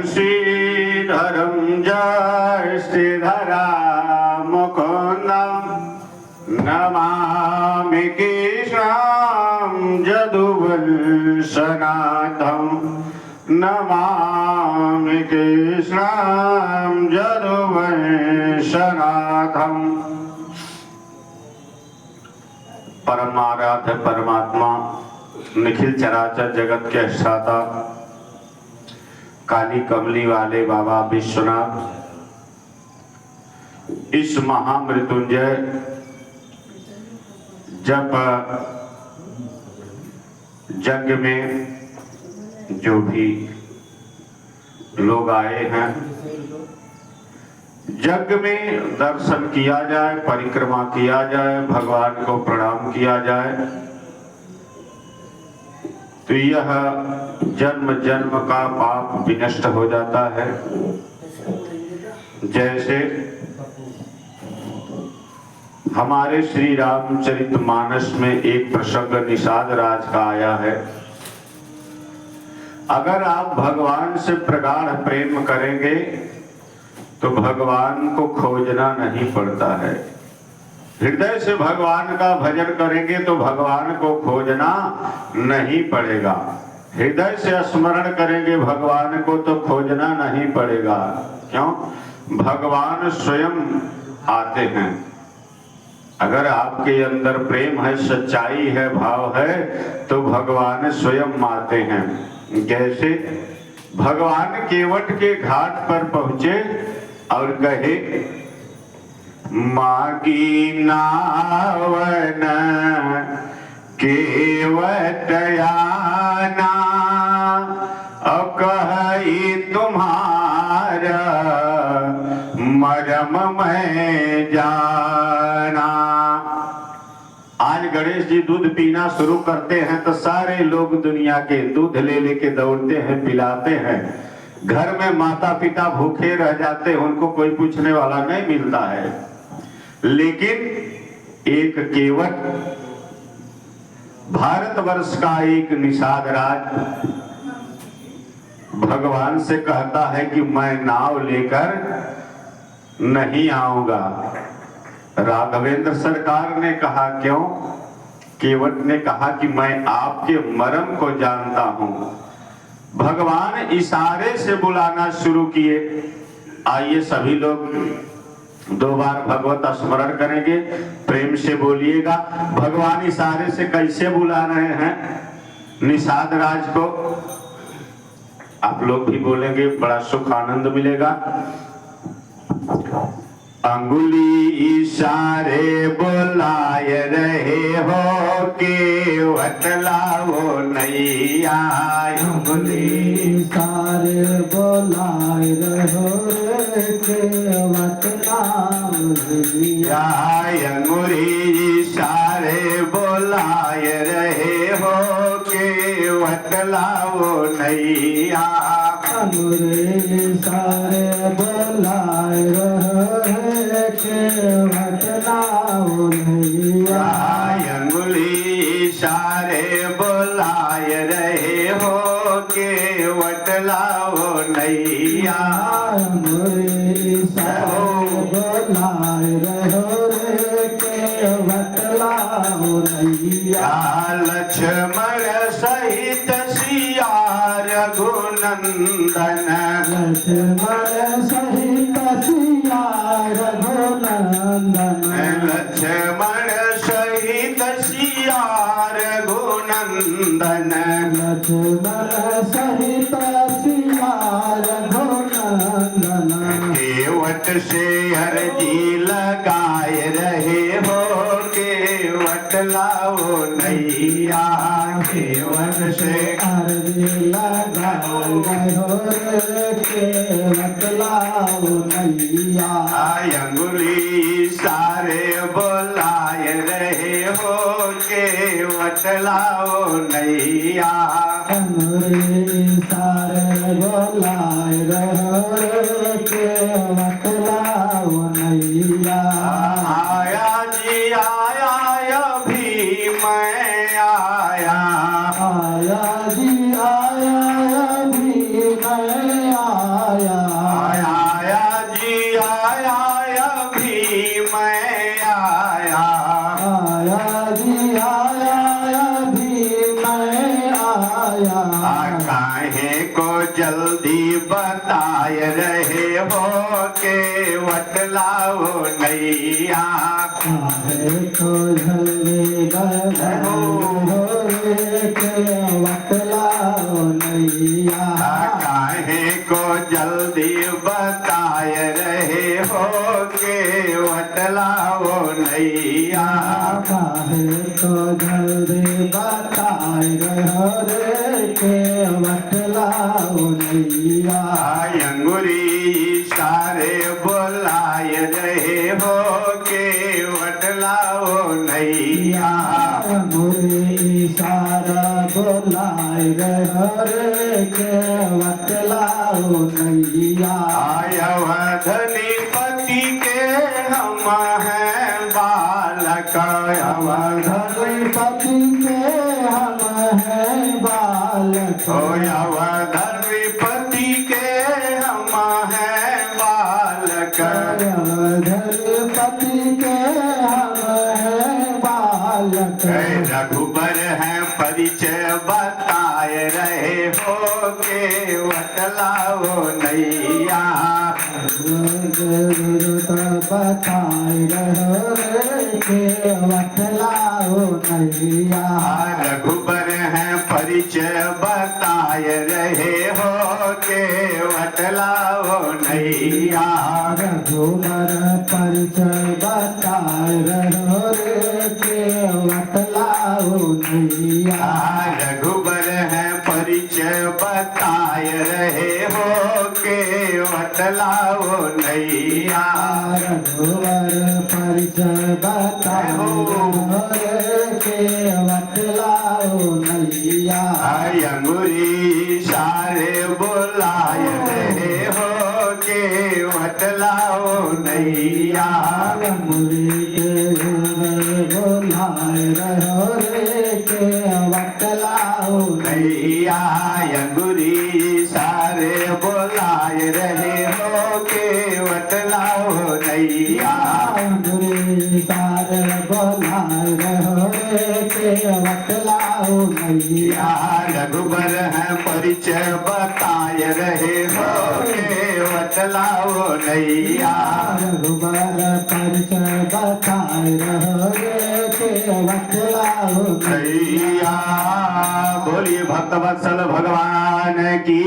श्रीधरं जय श्रीधरा मुकुन्दं नमामि कृष्णं यदुवंशनाथं नमामि कृष्णं यदुवंशनाथं। परमाराध्य परमात्मा निखिल चराचर जगत के अधिष्ठाता काली कमली वाले बाबा विश्वनाथ इस महामृत्युंजय जप यज्ञ में जो भी लोग आए हैं, यज्ञ में दर्शन किया जाए, परिक्रमा किया जाए, भगवान को प्रणाम किया जाए तो यह जन्म जन्म का पाप विनष्ट हो जाता है। जैसे हमारे श्री रामचरितमानस में एक प्रसंग निषाद राज का आया है। अगर आप भगवान से प्रगाढ़ प्रेम करेंगे तो भगवान को खोजना नहीं पड़ता है। हृदय से भगवान का भजन करेंगे तो भगवान को खोजना नहीं पड़ेगा। हृदय से स्मरण करेंगे भगवान को तो खोजना नहीं पड़ेगा। क्यों? भगवान स्वयं आते हैं। अगर आपके अंदर प्रेम है, सच्चाई है, भाव है तो भगवान स्वयं आते हैं। जैसे भगवान केवट के घाट पर पहुंचे और कहे मागी नावन केवटयाना कही तुम्हारा मरम में जाना। आज गणेश जी दूध पीना शुरू करते हैं तो सारे लोग दुनिया के दूध ले लेके दौड़ते हैं, पिलाते हैं। घर में माता पिता भूखे रह जाते हैं, उनको कोई पूछने वाला नहीं मिलता है। लेकिन एक केवट भारतवर्ष का एक निषाद राज भगवान से कहता है कि मैं नाव लेकर नहीं आऊंगा। राघवेंद्र सरकार ने कहा क्यों? केवट ने कहा कि मैं आपके मर्म को जानता हूं। भगवान इशारे से बुलाना शुरू किए। आइए सभी लोग 2 बार भगवत स्मरण करेंगे, प्रेम से बोलिएगा। भगवान इशारे से कैसे बुला रहे हैं निषाद राज को? आप लोग भी बोलेंगे, बड़ा सुख आनंद मिलेगा। अंगुली इशारे बुलाए रहे हो केवट लाओ नैया। अंगुली इशारे बुलाए रहो केवट लाओ नैया। अंगुली इशारे बुलाए रहे हो केवट लाओ नैया। अंगुली इशारे बुलाए रहो केवट लाओ नैया। अंगुली इशारे बुलाए रहे हो केवट लाओ नैया। अंगुली इशारे बुलाए रहो केवट लाओ नैया। लक्ष्मण सहित सिया रघुनंदन। लक्ष्मण सहित सिया रघुनंदन। लक्ष्मण सहित सिया रघुनंदन। लक्ष्मण सहित सिया रघुनंदन। केवट से अर्जी लगाए रहे हो केवट लाओ नैया। केवट से अर्जी लगाए रहे हो केवट लाओ नैया। अंगुली इशारे बुलाए रहे हो केवट लाओ नैया। अंगुली इशारे बुलाए रहे हो केवट लाओ नैया। आया जी आया अभी मैं आया। आया जी आया अभी मैं आया आया जी आया अभी मैं आया। आया जी आया अभी मैं आया काहे को जल्दी बताए रहे हो के वटलाओ नैया। काहे को जल्दी बधाओ रे के बतलाओ नैया। काहे को जल्दी बताए रहे हो के वटलाओ नैया। काहे को जल्दी बताए रहो रे के बतलाओ नैया। अंगुरी इशारे बुलाए रहे हो के वटलाओ नैया। मुरे इशारा बोलाए रहो रे के बतलाओ नैया। अवधनी पति के हम हैं बालक। अवधनी पति के हम हैं बालक। अवधनी पति के हम हैं बालक। अवधनी पति के हम हैं बालक। रघुबर है परिचय बताए रहे हो के वटलाओ नैया। बताए रहो रे के बतलाओ नैया। रघुबर है परिचय बताए रहे हो के वटलाओ नैया। रघुबर परिचय बताए रहो रे के बतलाओ नैया। रघुबर है परिचय बताए रहे हो के वटलाओ नैया। रघुबर परिचय बताए रहो रे के बतलाओ नैया। अंगुरी सारे बुलाए रहे हो के वटलाओ नैया। मुरीद बोलाए रहो रे के बतलाओ नैया। अंगुरी सारे बुलाए रहे हो के वटलाओ नैया। मुरीद सारे बोलाए रहो रे के बतलाओ नैया। रघुबर है परिचय बताए रहे हो के वटलाओ नैया। रघुबर परिचय बताए रहो रे के बतलाओ नैया। बोलिए भक्तवत्सल भगवान की।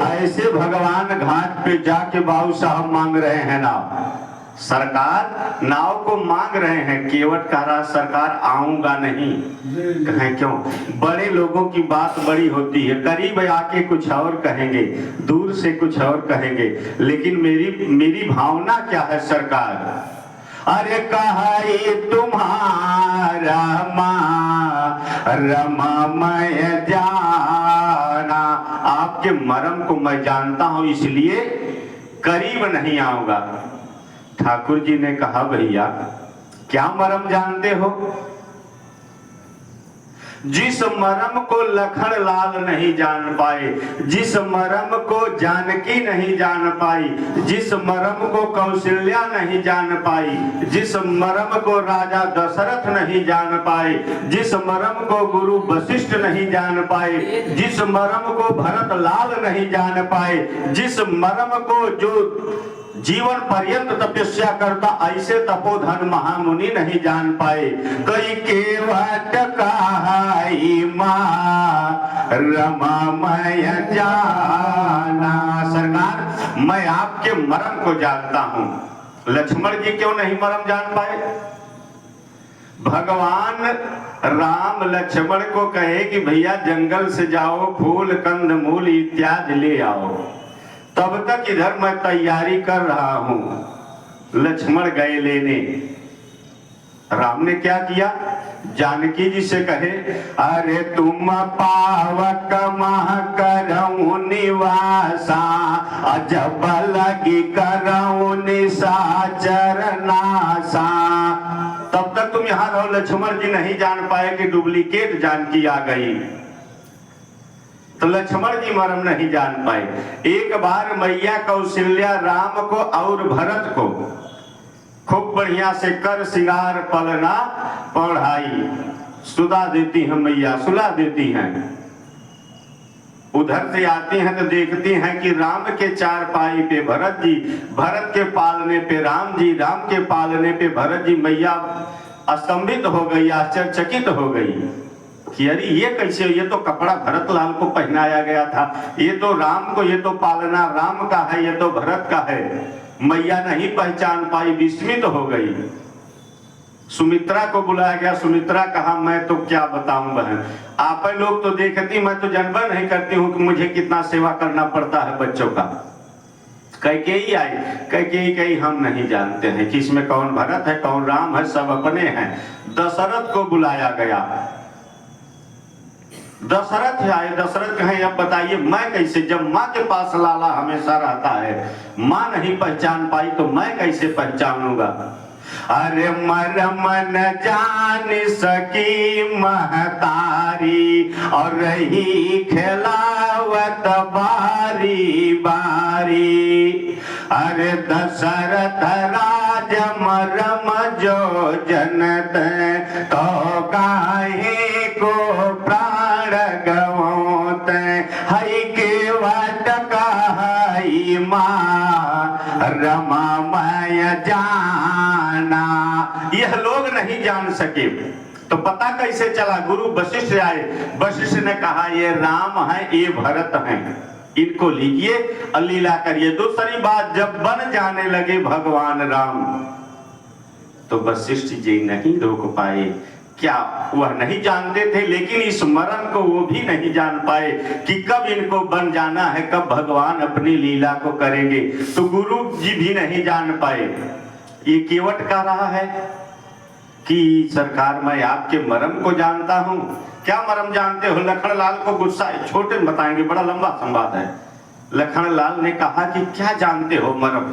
ऐसे भगवान घाट पे जाके बाबू साहब मांग रहे हैं नाव। सरकार नाव को मांग रहे हैं। केवट कह रहा सरकार आऊंगा नहीं। कहें क्यों? बड़े लोगों की बात बड़ी होती है। करीब आके कुछ और कहेंगे, दूर से कुछ और कहेंगे, लेकिन मेरी भावना क्या है सरकार? अरे कहाई तुम्हारा रमा मैं जाना। आपके मरम को मैं जानता हूं, इसलिए करीब नहीं आऊंगा। ठाकुर जी ने कहा भैया क्या मरम जानते हो? जिस मरम को लखन लाल नहीं जान पाए, जिस मरम को जानकी नहीं जान पाई, जिस मरम को कौशल्या नहीं जान पाई, जिस मरम को राजा दशरथ नहीं जान पाए, जिस मरम को गुरु वशिष्ठ नहीं जान पाए, जिस मरम को भरत लाल नहीं जान पाए, जिस मरम को जो जीवन पर्यंत तपस्या करता ऐसे तपोधन महामुनि नहीं जान पाए। कई केवट कहाई मां रमा मैं जाना। सरकार मैं आपके मरम को जानता हूं। लक्ष्मण जी क्यों नहीं मरम जान पाए? भगवान राम लक्ष्मण को कहे कि भैया जंगल से जाओ, फूल कंद मूल इत्यादि ले आओ, तब तक इधर मैं तैयारी कर रहा हूं। लक्ष्मण गए लेने। राम ने क्या किया? जानकी जी से कहे अरे तुम पावक मह करऊं निवासा, अजब लगी करऊं निशाचर नासा। तब तक तुम यहां रहो। लक्ष्मण जी नहीं जान पाए कि डुप्लीकेट जानकी आ गई। तो लक्ष्मण जी मर्म नहीं जान पाए। एक बार मैया कौशल्या राम को और भरत को खूब बढ़िया से कर सिंगार पलना पढ़ाई सुला देती हैं, मैया सुला देती हैं। उधर से आती हैं तो देखती हैं कि राम के चारपाई पे भरत जी, भरत के पालने पे राम जी, राम के पालने पे भरत जी। मैया अस्तंभित हो गई, आश्चर्यचकित हो गई कि अरे ये कैसे, ये तो कपड़ा भरत लाल को पहनाया गया था, ये तो राम को, ये तो पालना राम का है, ये तो भरत का है। मैया नहीं पहचान पाई, विस्मित हो गई। सुमित्रा को बुलाया गया। सुमित्रा कहा मैं तो क्या बताऊं बहन, आप लोग तो देखती, मैं तो जानवर नहीं करती हूँ कि मुझे कितना सेवा करना पड़ता है बच्चों का। कैकेयी आई, कैकेयी कही हम नहीं जानते हैं कि इसमें कौन भरत है कौन राम है, सब अपने हैं। दशरथ को बुलाया गया। दशरथ आए। दशरथ कहे अब बताइए मैं कैसे, जब माँ के पास लाला हमेशा रहता है, माँ नहीं पहचान पाई तो मैं कैसे पहचानूंगा। अरे मरम न जान सकी महतारी और रही खिलावत बारी बारी। अरे दशरथ राज मरम जो जनत तो काहे को प्राण गवोत हई के वाट कहाई माँ रमामय जाना। यह लोग नहीं जान सके तो पता कैसे चला। गुरु वशिष्ठ आए। वशिष्ठ ने कहा ये राम है, ये भरत हैं, इनको लीजिए और लीला करिए। दूसरी बात, जब बन जाने लगे भगवान राम तो वशिष्ठ जी नहीं रोक पाए। क्या वह नहीं जानते थे, लेकिन इस मरण को वो भी नहीं जान पाए कि कब इनको बन जाना है, कब भगवान अपनी लीला को करेंगे। तो गुरु जी भी नहीं जान पाए। ये केवट कह रहा है कि सरकार मैं आपके मरम को जानता हूं। क्या मरम जानते हो? लखन लाल को गुस्सा, छोटे में बताएंगे, बड़ा लंबा संवाद है। लखन लाल ने कहा कि क्या जानते हो मरम?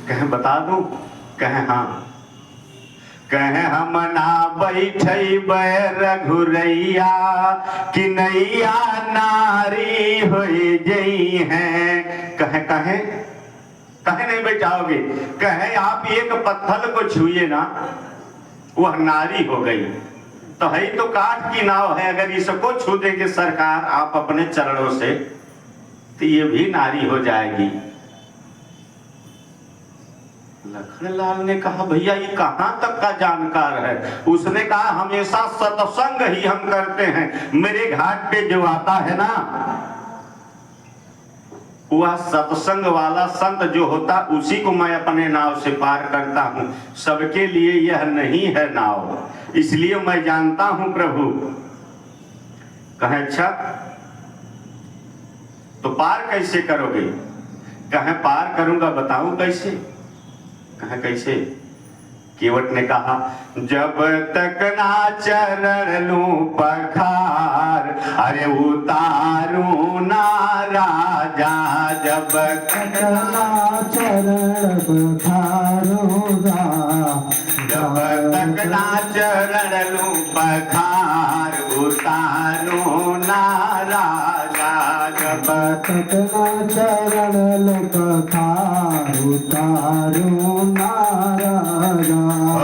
कहे बता दूं? कहे हाँ। कहे हम ना बैठे रघुरैया कि नैया नारी हो जई हैं। कहे कहे कहे नहीं बैठाओगे? कहे आप एक पत्थर को छुए ना, वह नारी हो गई। तो है तो काठ की नाव है, अगर इसको छू देंगे सरकार आप अपने चरणों से तो ये भी नारी हो जाएगी। लखनलाल ने कहा भैया ये कहां तक का जानकार है? उसने कहा हमेशा सत्संग ही हम करते हैं। मेरे घाट पे जो आता है ना, वह सत्संग वाला संत जो होता उसी को मैं अपने नाव से पार करता हूं। सबके लिए यह नहीं है नाव, इसलिए मैं जानता हूं प्रभु। कहे अच्छा तो पार कैसे करोगे? कहे पार करूंगा, बताऊं कैसे? कहे कैसे? केवट ने कहा जब तक ना चरण लूं पखार, अरे उतारू ना राजा। जब तक ना चरण पखारूंगा, जब तक ना चरण लूं पखार, उतारू ना राजा। जब तक ना चरण लूं पखार, उतारू ना राजा।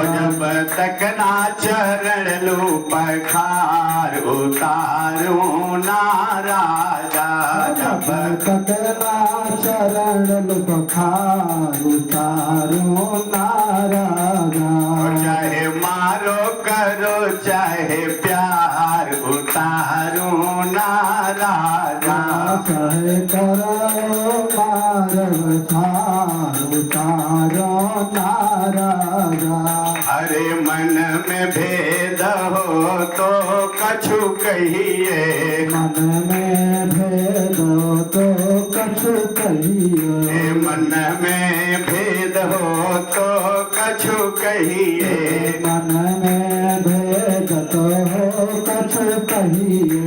जब तक ना चरण लूं पखार, उतारू ना राजा। जब तक ना चरण लूं पखार, उतारू ना राजा। चाहे मारो करो चाहे प्यार, उतारू ना राजा। चाहे करो मार थार, उतारो ना राजा। अरे मन में भेद हो तो कछु कहिए, मन में भेद हो तो कछु कहिए। मन में भेद हो तो कछु कहिए। मन में भेद तो हो कछु कहिए।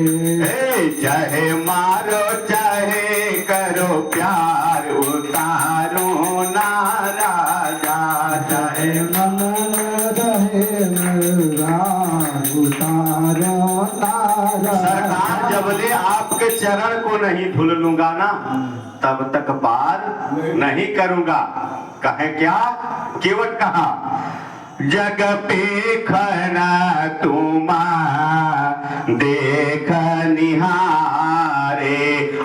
चाहे मारो चाहे करो प्यार, उतारो ना राजा। चाहे मन रहे मेरा, उतारो ना राजा। जबले आपके चरण को नहीं धुल लूंगा ना तब तक पार नहीं करूंगा। कहे क्या? केवट कहा जग पे खना तुमा देख निहारे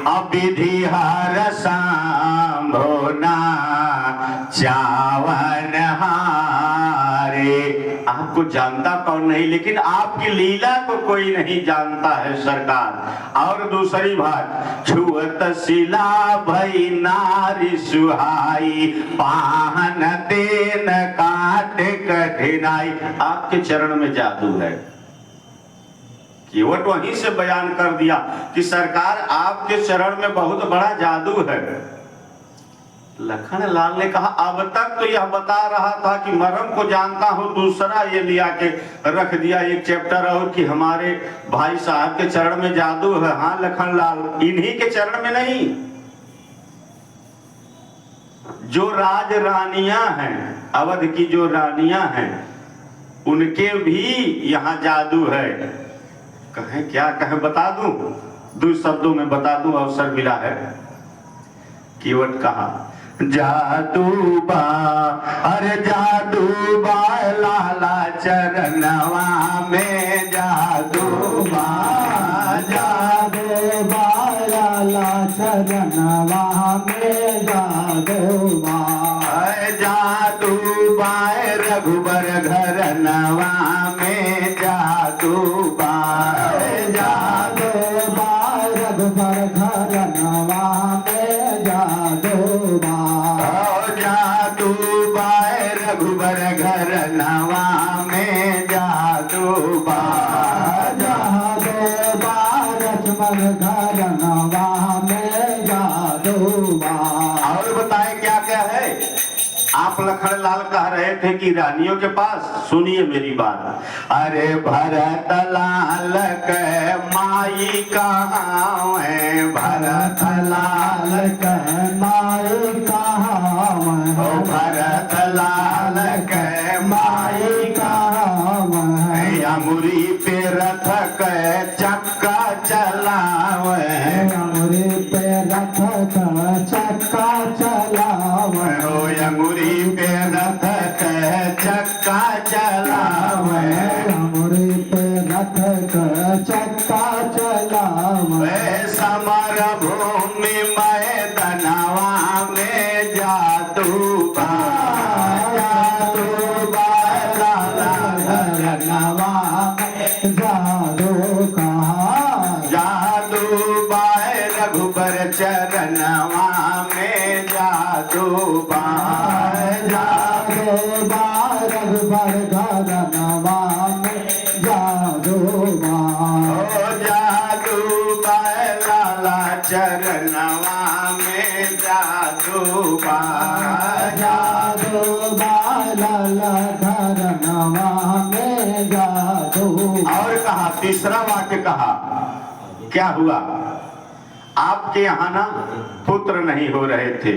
अविधि हर सांभोना चावन हारे। आपको जानता कौन नहीं, लेकिन आपकी लीला को कोई नहीं जानता है सरकार। और दूसरी बात, छुअत शिला भई नारी सुहाई पाहन तेन काट कठिनाई। आपके चरण में जादू है। केवट वहीं से बयान कर दिया कि सरकार आपके चरण में बहुत बड़ा जादू है। लखन लाल ने कहा अब तक तो यह बता रहा था कि मरम को जानता हूं, दूसरा ये लिया के रख दिया एक चैप्टर और कि हमारे भाई साहब के चरण में जादू है। हाँ लखन लाल, इन्हीं के चरण में नहीं, जो राज रानियां हैं, अवध की जो रानियां हैं, उनके भी यहाँ जादू है। कहे क्या? कहे बता दूं, 2 शब्दों में बता दूं, अवसर मिला है। केवट कहा जादू बा, अरे जादू बा लाला चरणवा में जादू बा, जादू बा लाला चरणवा में जादू बा, जादू बा रघुबर घर नवा में जादू बा, जादू बा रघुबर घर नवा में जादू बा, जादू बा रघुबर घर नवा में जादू बा, जादू बा रघुबर घर नवा में जादू बा। और बताए क्या क्या है? आप लखन लाल कह रहे थे कि रानियों के पास, सुनिए मेरी बात। अरे भरत लाल के माई कहाँ है, भरत लाल के माई कहाँ है, भरत लाल के माई कहाँ है, अमुरी पे रथ के चक्का चलावे, अमुरी पे रथ का चक्का चलावे, अमुरी पे रथ के चक्का चलावे, अमुरी पे रथ का चक्का चलावे, समर भूमि मैदानवा में जादू बा, जादू बा लाला नवा में जादू कहा, जादू बा रघुबर चरणवा में जादू बा, जादू बा रघुबर घर नवा में जादू बा, जादू बा लाला चरणवा में जादू बा, जादू बा लाला घर नवा में जादू। और कहा तीसरा वाक्य कहा क्या हुआ? आपके यहाँ ना पुत्र नहीं हो रहे थे,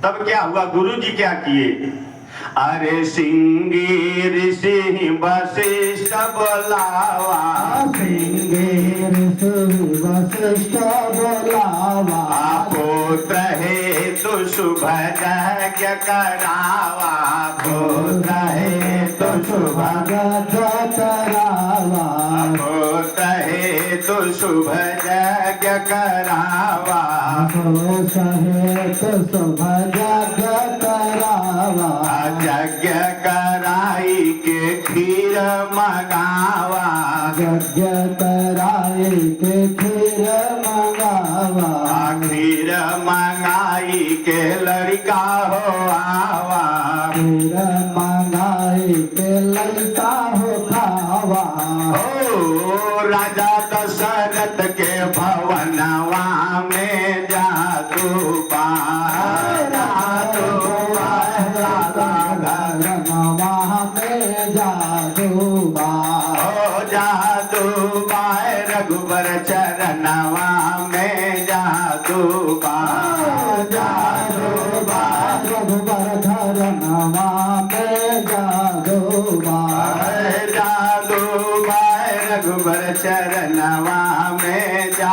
तब क्या हुआ? गुरुजी क्या किए? अरे सिंगी ऋषि वशिष्ठ बोलावा, सिंगे ऋषि वशिष्ठ बोलावा, पुत्र हेतु शुभ यज्ञ करावा, पुत्र हेतु शुभ यज्ञ करावा, पुत्र हेतु शुभ यज्ञ करावा, सहेत शुभ यज्ञ करावा, यज्ञ कराई के खीर मंगावा, यज्ञ कराई के खीर मंगावा, खीर मंगाई के लड़का हो आवा, खीर मंगाई के लड़का हो खावा, ओ राजा दशरथ के भवनवा में जादू बा, जादू बा नवा में जादू बा, ओ जादू बा रघुबर चरणवा में जादू बा, जादू बा रघुबर घर नवा में जादू बा, जादू बा रघुबर चरणवा में जा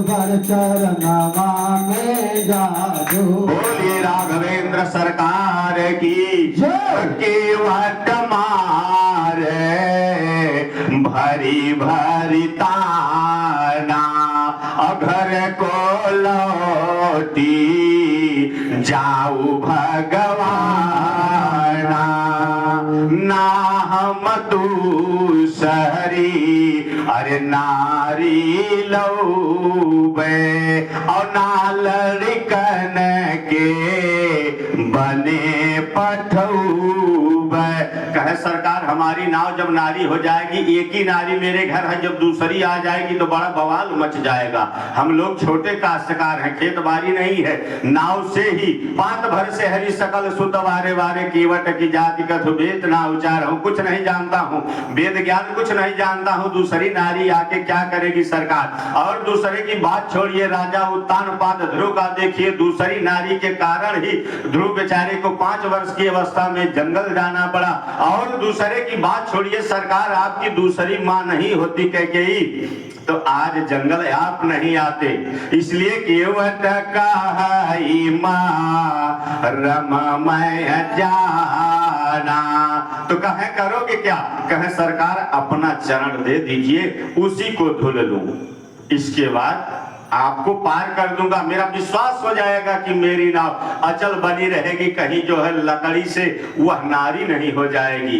भर चरणवा में जादू। बोलिए राघवेंद्र सरकार की जय। केवट मारे भरी भरी ताना अघर को लौटी जाऊ भगवाना ना हम दूसरी अरे नारी लौबे और ना लड़कन के बने पठौबे। कहे सरकार हमारी नाव जब नारी हो जाएगी, एक ही नारी मेरे घर है, जब दूसरी आ जाएगी तो बड़ा बवाल मच जाएगा। हम लोग छोटे काश्तकार हैं, खेत बाड़ी नहीं है, नाव से ही पात भर से हरी सकल सुत वारे वारे केवट की जाति कथु वेद ना उचार हूँ। कुछ नहीं जानता हूँ, वेद ज्ञान कुछ नहीं जानता हूँ, दूसरी नारी आके क्या करेगी सरकार। और दूसरे की बात छोड़िए, राजा उत्तान पाद ध्रुव का देखिए, दूसरी नारी के कारण ही ध्रुव बेचारे को 5 वर्ष की अवस्था में जंगल जाना पड़ा। और दूसरे की बात छोड़िए सरकार, आपकी दूसरी माँ नहीं होती कैकेयी तो आज जंगल आप नहीं आते। इसलिए केवट कहाई माँ रममय जाना। तो कहे करोगे क्या? कहे सरकार अपना चरण दे दीजिए, उसी को धुल लूं, इसके बाद आपको पार कर दूंगा। मेरा विश्वास हो जाएगा कि मेरी नाव अचल बनी रहेगी, कहीं जो है लकड़ी से वह नारी नहीं हो जाएगी।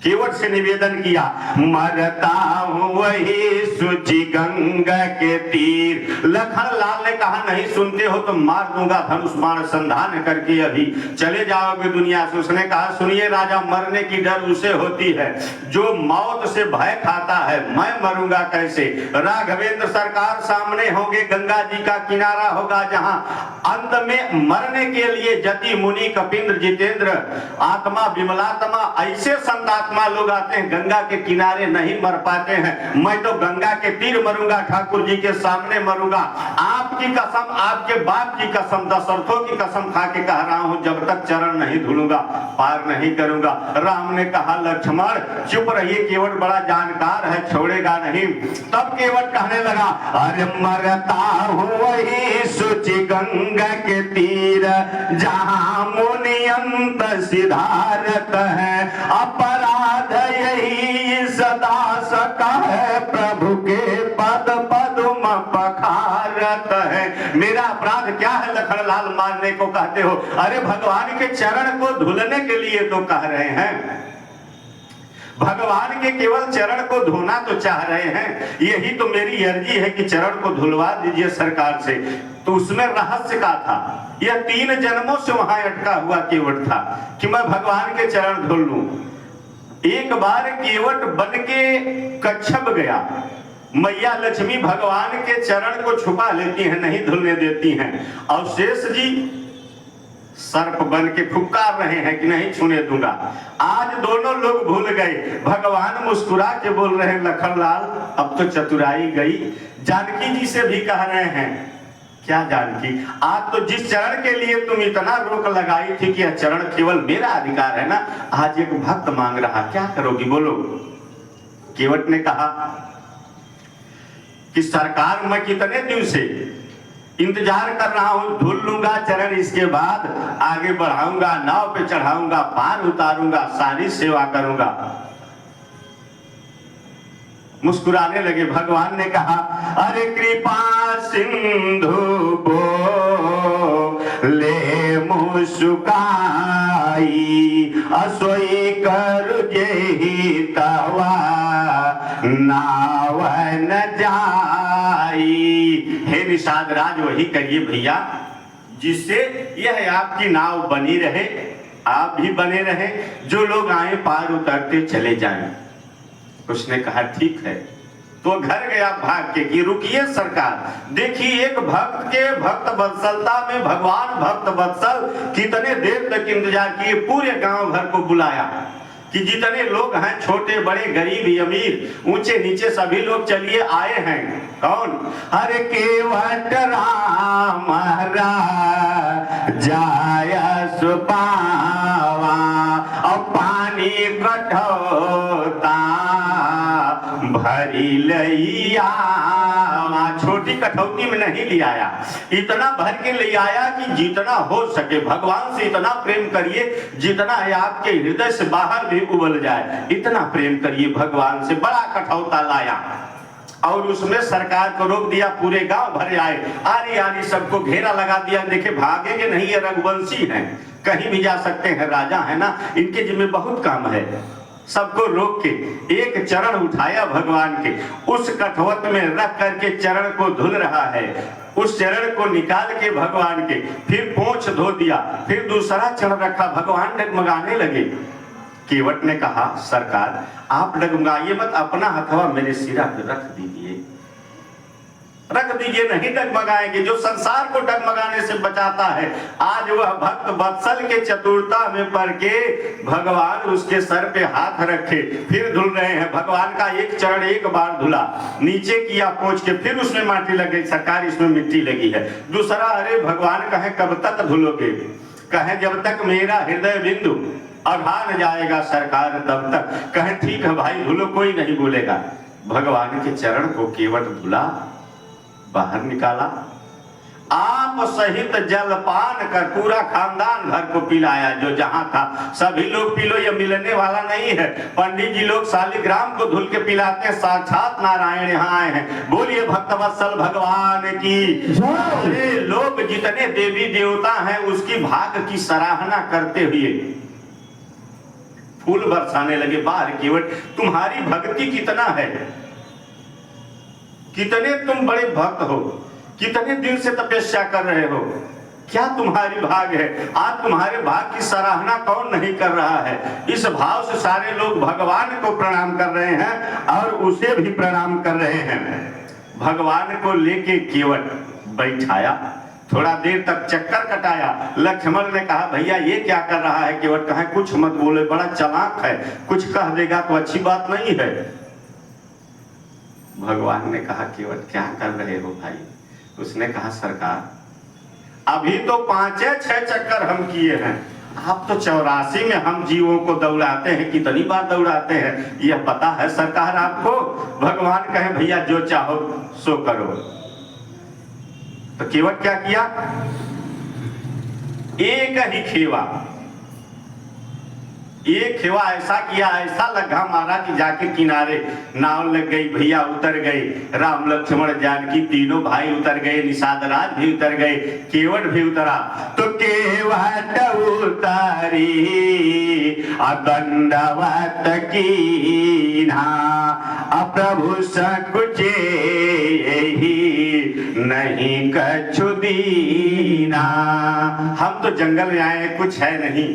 केवट से निवेदन किया, मरता हूं वही सुचि गंगा के तीर। लखन लाल ने कहा नहीं सुनते हो तो मार दूंगा धनुष बाण संधान करके, अभी चले जाओगे दुनिया से। उसने कहा सुनिए राजा, मरने की डर उसे होती है जो मौत से भय खाता है, मैं मरूंगा कैसे। राघवेंद्र सरकार सामने होंगे, गंगा जी का किनारा होगा जहां अंत में मरने के लिए जति मुनि कपिंद्र जितेंद्र आत्मा विमलात्मा ऐसे संतात्मा लोग आते हैं, गंगा के किनारे नहीं मर पाते हैं। मैं तो गंगा के तीर मरूंगा, ठाकुर जी के सामने मरूंगा। आपकी कसम, आपके बाप की कसम, दशरथों की कसम खा के कह रहा हूं, जब तक चरण नहीं धुलूंगा पार नहीं करूंगा। राम ने कहा लक्ष्मण चुप रहिए, केवट बड़ा जानकार है, छोड़ेगा नहीं। तब केवट कहने लगा, अरे मरता हूं वही सुचि गंगा के तीर जहां मुनियंत सिधारत है, अपराध यही सदा सका है, प्रभु के पद पद्म पखारत है। मेरा अपराध क्या है लखनलाल मारने को कहते हो? अरे भगवान के चरण को धुलने के लिए तो कह रहे हैं, भगवान के केवल चरण को धोना तो चाह रहे हैं। यही तो मेरी अर्जी है कि चरण को धुलवा दीजिए सरकार से। तो उसमें रहस्य का था, यह 3 जन्मों से वहां अटका हुआ केवट था कि मैं भगवान के चरण धुल लूं। एक बार केवट बन के कच्छप गया, मैया लक्ष्मी भगवान के चरण को छुपा लेती हैं, नहीं धुलने देती हैं। और शेष जी सर्प बन के फुफकार रहे हैं कि नहीं छूने दूंगा। आज दोनों लोग भूल गए, भगवान मुस्कुरा के बोल रहे हैं लखनलाल अब तो चतुराई गई। जानकी जी से भी कह रहे हैं, क्या जानकी, आज तो जिस चरण के लिए तुम इतना रोक लगाई थी कि यह चरण केवल मेरा अधिकार है ना, आज एक भक्त मांग रहा, क्या करोगी बोलो। केवट ने कहा कि सरकार मैं कितने दिन से इंतजार कर रहा हूं, धुल लूंगा चरण, इसके बाद आगे बढ़ाऊंगा, नाव पे चढ़ाऊंगा, पार उतारूंगा, सारी सेवा करूंगा। मुस्कुराने लगे। भगवान ने कहा, अरे कृपा सिंधु बोले मुस्काई, असोई कर जेहि तवा नावन जाई। हे निषाद राज वही करिए भैया जिससे यह आपकी नाव बनी रहे, आप भी बने रहे, जो लोग आए पार उतरते चले जाएं। उसने कहा ठीक है। तो घर गया भाग के कि रुकिए सरकार, देखिए एक भक्त के भक्त वत्सलता में भगवान भक्त वत्सल कितने देर तक इंतजार किए। पूरे गांव भर को बुलाया कि जितने लोग हैं, छोटे बड़े गरीब अमीर ऊंचे नीचे सभी लोग चलिए आए हैं। कौन? अरे केवट राम जाय सुपावा और पानी कठोता भरी लैया। छोटे छोटी कठौती में नहीं ले आया, इतना भर के ले आया कि जितना हो सके भगवान से इतना प्रेम करिए जितना आपके हृदय से बाहर भी उबल जाए, इतना प्रेम करिए भगवान से। बड़ा कठौता लाया और उसमें सरकार को रोक दिया, पूरे गांव भरे आए, आरी आरी सबको घेरा लगा दिया। देखे भागेंगे नहीं, ये रघुवंशी हैं, कहीं भी जा सकते हैं, राजा है ना, इनके जिम्मे बहुत काम है। सबको रोक के एक चरण उठाया भगवान के, उस कठौत में रख करके चरण को धुल रहा है, उस चरण को निकाल के भगवान के फिर पोंछ धो दिया, फिर दूसरा चरण रखा, भगवान डगमगाने लगे। केवट ने कहा सरकार आप डगमगाइए मत, अपना हथवा मेरे सिरा पे रख दीजिए, रख दीजिए, नहीं डगमगाएंगे। जो संसार को डगमगाने से बचाता है, आज वह भक्त वत्सल के चतुरता में पड़ के भगवान उसके सर पे हाथ रखे, फिर धुल रहे हैं। भगवान का एक चरण एक बार धुला, नीचे किया पहुंच के, फिर उसमें माटी लग गई, सरकार इसमें मिट्टी लगी है। दूसरा, अरे भगवान कहे कब तक धुलोगे, कहे जब तक मेरा हृदय बिंदु अघा न जाएगा सरकार तब तक। कहे ठीक है भाई धुलो, कोई नहीं बोलेगा। भगवान के चरण को केवट धुला, बाहर निकाला, आप सहित जलपान कर पूरा खानदान घर को पिलाया, जो जहां था सभी लोग पी लो, ये मिलने वाला नहीं है। पंडित जी लोग शालिग्राम को धुल के पिलाते हैं, साक्षात नारायण यहाँ आए हैं। बोलिए भक्तवत्सल भगवान की। लोग जितने देवी देवता हैं उसकी भाग की सराहना करते हुए फूल बरसाने लगे। बाहर केवट तुम्हारी भक्ति कितना है, कितने तुम बड़े भक्त हो, कितने दिन से तपस्या कर रहे हो, क्या तुम्हारी भाग है, आज तुम्हारे भाग की सराहना कौन नहीं कर रहा है। इस भाव से सारे लोग भगवान को प्रणाम कर रहे हैं और उसे भी प्रणाम कर रहे हैं। भगवान को लेके केवट बैठाया, थोड़ा देर तक चक्कर कटाया। लक्ष्मण ने कहा भैया ये क्या कर रहा है। केवट कहा कुछ मत बोले, बड़ा चालाक है, कुछ कह देगा तो अच्छी बात नहीं है। भगवान ने कहा केवट क्या कर रहे हो भाई। उसने कहा सरकार अभी तो 5-6 चक्कर हम किए हैं, आप तो 84 में हम जीवों को दौड़ाते हैं, कितनी बार दौड़ाते हैं यह पता है सरकार आपको। भगवान कहे भैया जो चाहो सो करो। तो केवट क्या किया, एक ही खेवा, एक खेवा ऐसा किया, ऐसा लगा मारा कि जाके किनारे नाव लग गई, भैया उतर गए, राम लक्ष्मण जानकी तीनों भाई उतर गए, निषाद राज भी उतर गए, केवट भी उतरा। तो केवट उतारी दंडवत कीन्हा, प्रभु सकुचे नहीं कछु दीना। हम तो जंगल में आए, कुछ है नहीं,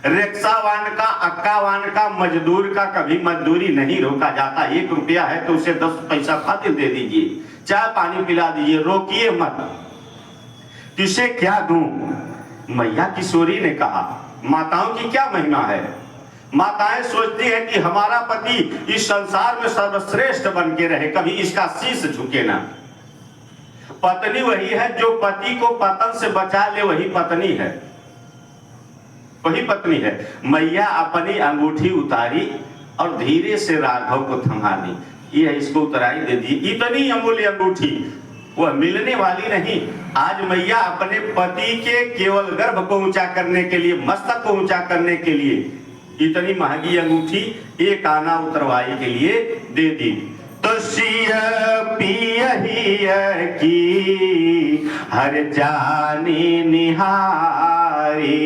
रिक्शावान का, अक्कावान का, मजदूर का कभी मजदूरी नहीं रोका जाता। 1 रुपया है तो उसे 10 पैसा खातिर दे दीजिए, चाय पानी पिला दीजिए, रोकिए मत। किसे क्या दूं। मैया किशोरी ने कहा माताओं की क्या महिमा है। माताएं सोचती है कि हमारा पति इस संसार में सर्वश्रेष्ठ बन के रहे, कभी इसका शीश झुके ना। पत्नी वही है जो पति को पतन से बचा ले, वही पत्नी है, वही पत्नी है। मैया अपनी अंगूठी उतारी और धीरे से राघव को थमा दी, ये इसको उतराई दे दी। इतनी अमूल्य अंगूठी वह मिलने वाली नहीं। आज मैया अपने पति के केवल गर्भ को ऊंचा करने के लिए, मस्तक को ऊंचा करने के लिए इतनी महंगी अंगूठी एक आना उतरवाई के लिए दे दी। तो सिया पिया की हर जानी निहारी,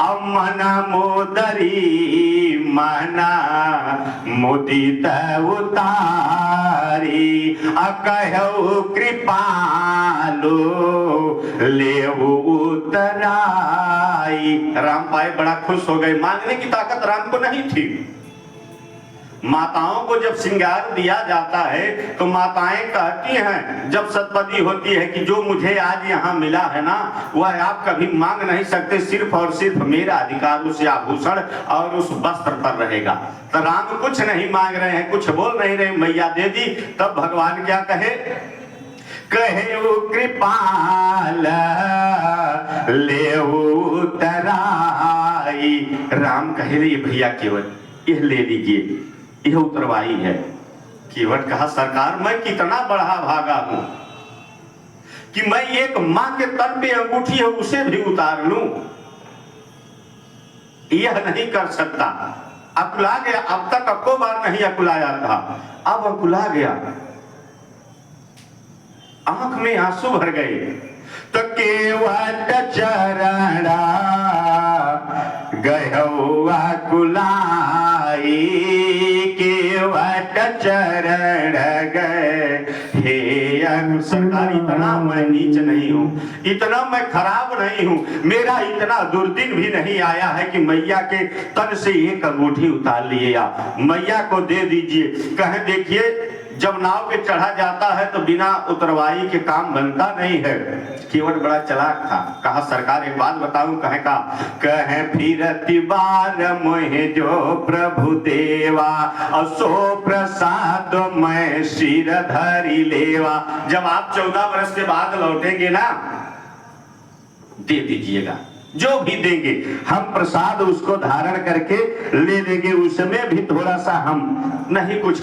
अमना मोदरी मना मुदित उतारी, अकहु कृपालो लेवु उतराई। राम पाए बड़ा खुश हो गए, मांगने की ताकत राम को नहीं थी। माताओं को जब श्रृंगार दिया जाता है तो माताएं कहती हैं जब सतपदी होती है कि जो मुझे आज यहाँ मिला है ना वह आप कभी मांग नहीं सकते, सिर्फ और सिर्फ मेरा अधिकार उस आभूषण और उस वस्त्र पर रहेगा। तो राम कुछ नहीं मांग रहे हैं, कुछ बोल नहीं रहे, मैया दे दी। तब भगवान क्या कहे, कहे वो कृपाल ले उतराई। राम कहे रे भैया केवट यह ले लीजिए, यह उतरवाई है। केवट कहा सरकार मैं कितना बढ़ा भागा हूं, कि मैं एक मां के तन पे अंगूठी है उसे भी उतार लूं, यह नहीं कर सकता। अकुला गया, अब तक अक्को बार नहीं अकुलाया था, अब अकुला गया, आंख में आंसू भर गए। तो केवट चरणा गयौआ कुलाई, केवट चरण गए हे सरकार। इतना मैं नीच नहीं हूं, इतना मैं खराब नहीं हूं, मेरा इतना दुर्दिन भी नहीं आया है कि मैया के तन से एक अंगूठी उतार लिए आप मैया को दे दीजिए। कहे देखिए जब नाव पे चढ़ा जाता है तो बिना उतरवाई के काम बनता नहीं है। केवट बड़ा चालाक था, कहा सरकार एक बात बताऊं, कहे फिरती बार मोहे जो प्रभु देवा, असो प्रसाद मैं सिर धरी लेवा। जब आप 14 वर्ष के बाद लौटेंगे ना, दे दीजिएगा, जो भी देंगे हम प्रसाद उसको धारण करके ले लेंगे, उसमें भी थोड़ा सा हम नहीं कुछ